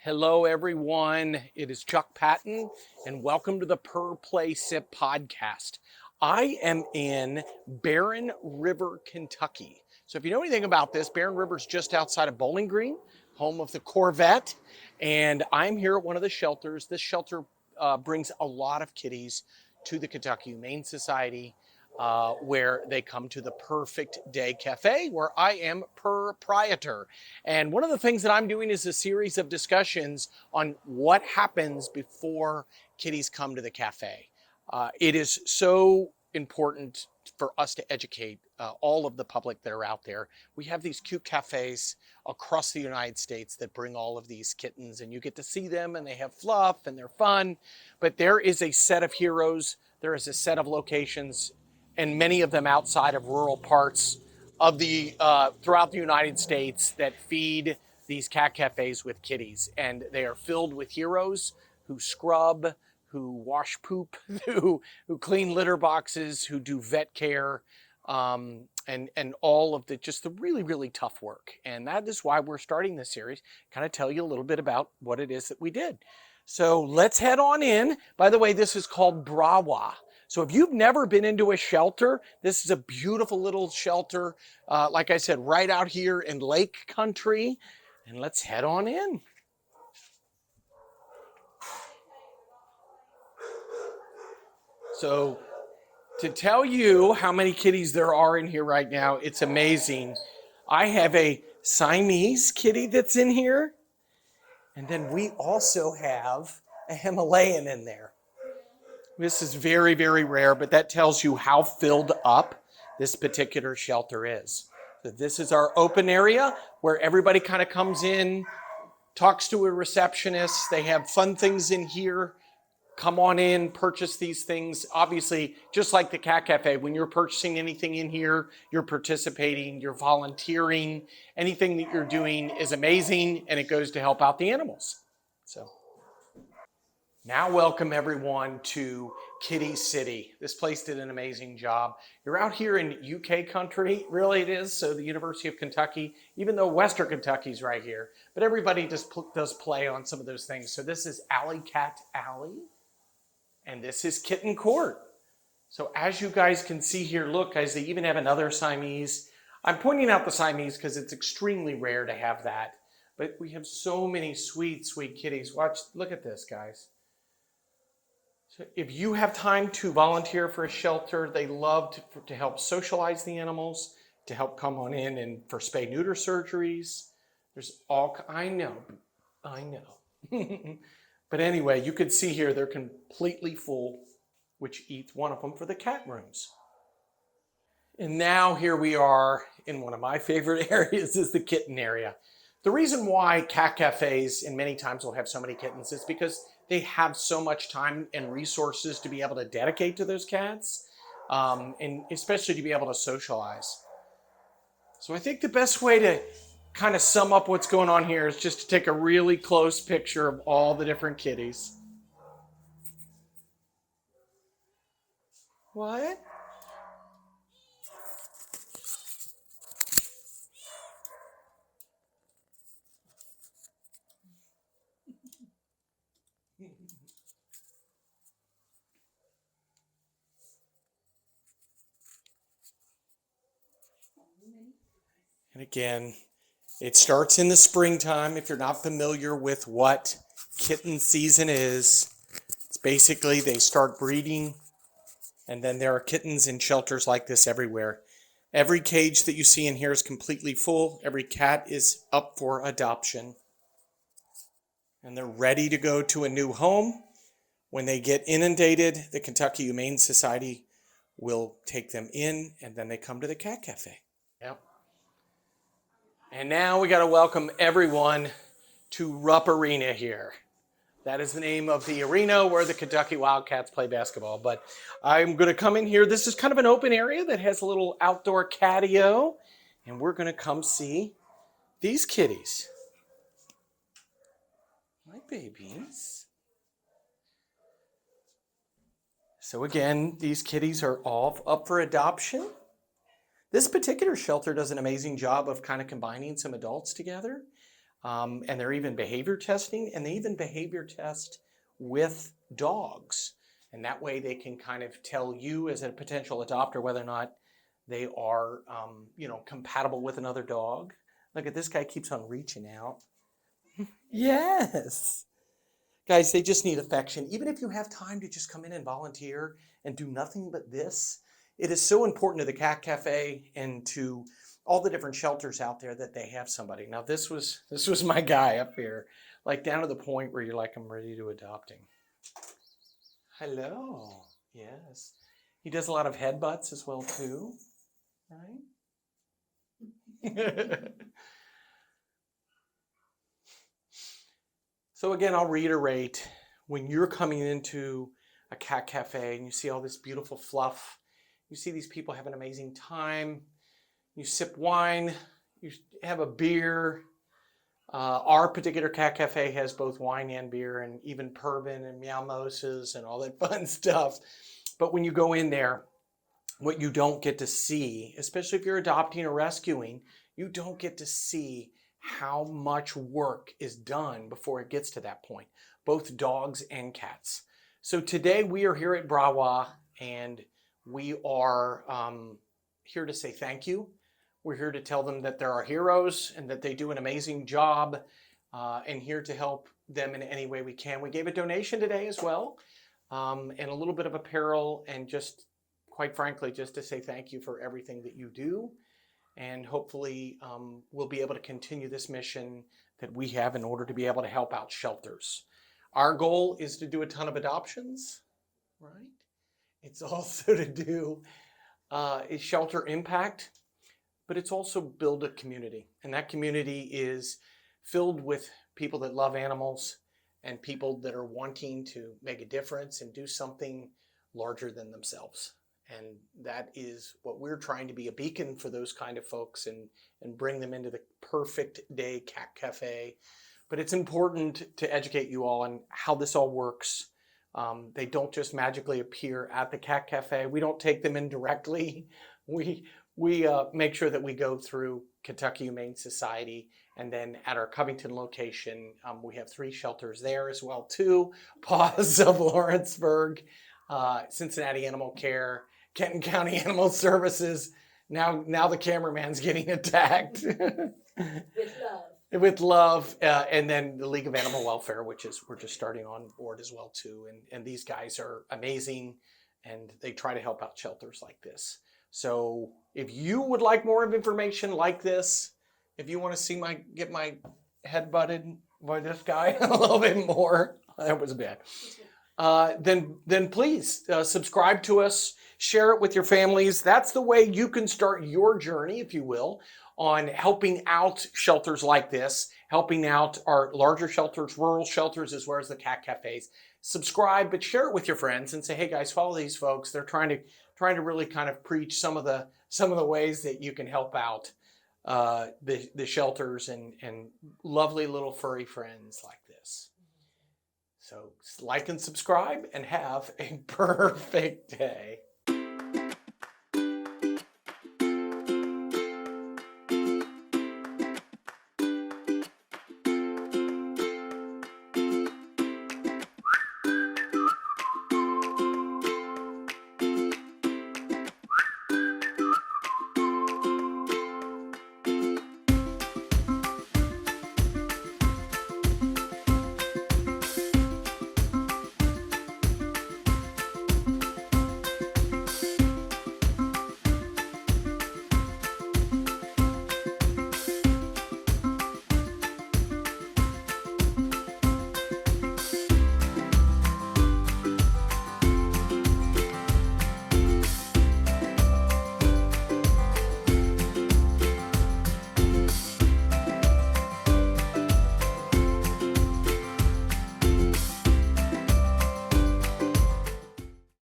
Hello, everyone. It is Chuck Patton, and welcome to the Purr Play Sip Podcast. I am in Barren River, Kentucky. So if you know anything about this, Barren River is just outside of Bowling Green, home of the Corvette, and I'm here at one of the shelters. This shelter brings a lot of kitties to the Kentucky Humane Society, where they come to the Perfect Day Cafe, where I am proprietor. And one of the things that I'm doing is a series of discussions on what happens before kitties come to the cafe. It is so important for us to educate all of the public that are out there. We have these cute cafes across the United States that bring all of these kittens, and you get to see them, and they have fluff, and they're fun. But there is a set of heroes. There is a set of locations, and many of them outside of rural parts of the throughout the United States that feed these cat cafes with kitties. And they are filled with heroes who scrub, who wash poop, who clean litter boxes, who do vet care, and all of the really, really tough work. And that is why we're starting this series, kind of tell you a little bit about what it is that we did. So let's head on in. By the way, this is called Brawa. So if you've never been into a shelter, this is a beautiful little shelter, like I said, right out here in Lake Country. And let's head on in. So to tell you how many kitties there are in here right now, it's amazing. I have a Siamese kitty that's in here. And then we also have a Himalayan in there. This is very, very rare, but that tells you how filled up this particular shelter is. So this is our open area where everybody kind of comes in, talks to a receptionist. They have fun things in here. Come on in, purchase these things. Obviously, just like the Cat Cafe, when you're purchasing anything in here, you're participating, you're volunteering. Anything that you're doing is amazing, and it goes to help out the animals. So now welcome everyone to Kitty City. This place did an amazing job. You're out here in UK country, really it is, so the University of Kentucky, even though Western Kentucky's right here, but everybody just does play on some of those things. So this is Alley Cat Alley, and this is Kitten Court. So as you guys can see here, look guys, they even have another Siamese. I'm pointing out the Siamese because it's extremely rare to have that, but we have so many sweet, sweet kitties. Look at this, guys. So if you have time to volunteer for a shelter, they love to help socialize the animals, to help come on in and for spay-neuter surgeries. There's all, I know. But anyway, you can see here, they're completely full, which eats one of them for the cat rooms. And now here we are in one of my favorite areas is the kitten area. The reason why cat cafes and many times will have so many kittens is because they have so much time and resources to be able to dedicate to those cats, and especially to be able to socialize. So I think the best way to kind of sum up what's going on here is just to take a really close picture of all the different kitties. What? And again, it starts in the springtime. If you're not familiar with what kitten season is, it's basically they start breeding, and then there are kittens in shelters like this everywhere. Every cage that you see in here is completely full. Every cat is up for adoption. And they're ready to go to a new home. When they get inundated, the Kentucky Humane Society will take them in, and then they come to the Cat Cafe. Yep. And now we got to welcome everyone to Rupp Arena here. That is the name of the arena where the Kentucky Wildcats play basketball. But I'm going to come in here. This is kind of an open area that has a little outdoor catio. And we're going to come see these kitties. My babies. So again, these kitties are all up for adoption. This particular shelter does an amazing job of kind of combining some adults together. And they're even behavior testing, and they even behavior test with dogs. And that way they can kind of tell you as a potential adopter whether or not they are, compatible with another dog. Look at this guy keeps on reaching out. Yes. Guys, they just need affection. Even if you have time to just come in and volunteer and do nothing but this, it is so important to the Cat Cafe and to all the different shelters out there that they have somebody. Now, this was my guy up here, like down to the point where you're like, I'm ready to adopt him. Hello. Yes. He does a lot of headbutts as well, too. Right? So again, I'll reiterate, when you're coming into a cat cafe and you see all this beautiful fluff, you see these people have an amazing time, you sip wine, you have a beer. Our particular cat cafe has both wine and beer and even bourbon and mimosas and all that fun stuff. But when you go in there, what you don't get to see, especially if you're adopting or rescuing, you don't get to see how much work is done before it gets to that point, both dogs and cats. So today we are here at Brawa, and we are here to say thank you. We're here to tell them that they're our heroes and that they do an amazing job, and here to help them in any way we can. We gave a donation today as well, and a little bit of apparel, and just quite frankly, just to say thank you for everything that you do. And hopefully we'll be able to continue this mission that we have in order to be able to help out shelters. Our goal is to do a ton of adoptions, right? It's also to do shelter impact, but it's also build a community. And that community is filled with people that love animals and people that are wanting to make a difference and do something larger than themselves. And that is what we're trying to be, a beacon for those kind of folks and bring them into the perfect day cat cafe. But it's important to educate you all on how this all works. They don't just magically appear at the cat cafe. We don't take them in directly. We make sure that we go through Kentucky Humane Society, and then at our Covington location, we have 3 shelters there as well too. Paws of Lawrenceburg, Cincinnati Animal Care, Kenton County Animal Services. Now the cameraman's getting attacked. With love. And then the League of Animal Welfare, which is we're just starting on board as well too. And these guys are amazing, and they try to help out shelters like this. So if you would like more information like this, if you want to see get my head butted by this guy a little bit more, that was bad. Then please subscribe to us, share it with your families. That's the way you can start your journey, if you will, on helping out shelters like this, helping out our larger shelters, rural shelters, as well as the cat cafes. Subscribe, but share it with your friends and say, hey guys, follow these folks. They're trying to really kind of preach some of the ways that you can help out the shelters and lovely little furry friends like this. So like and subscribe and have a perfect day.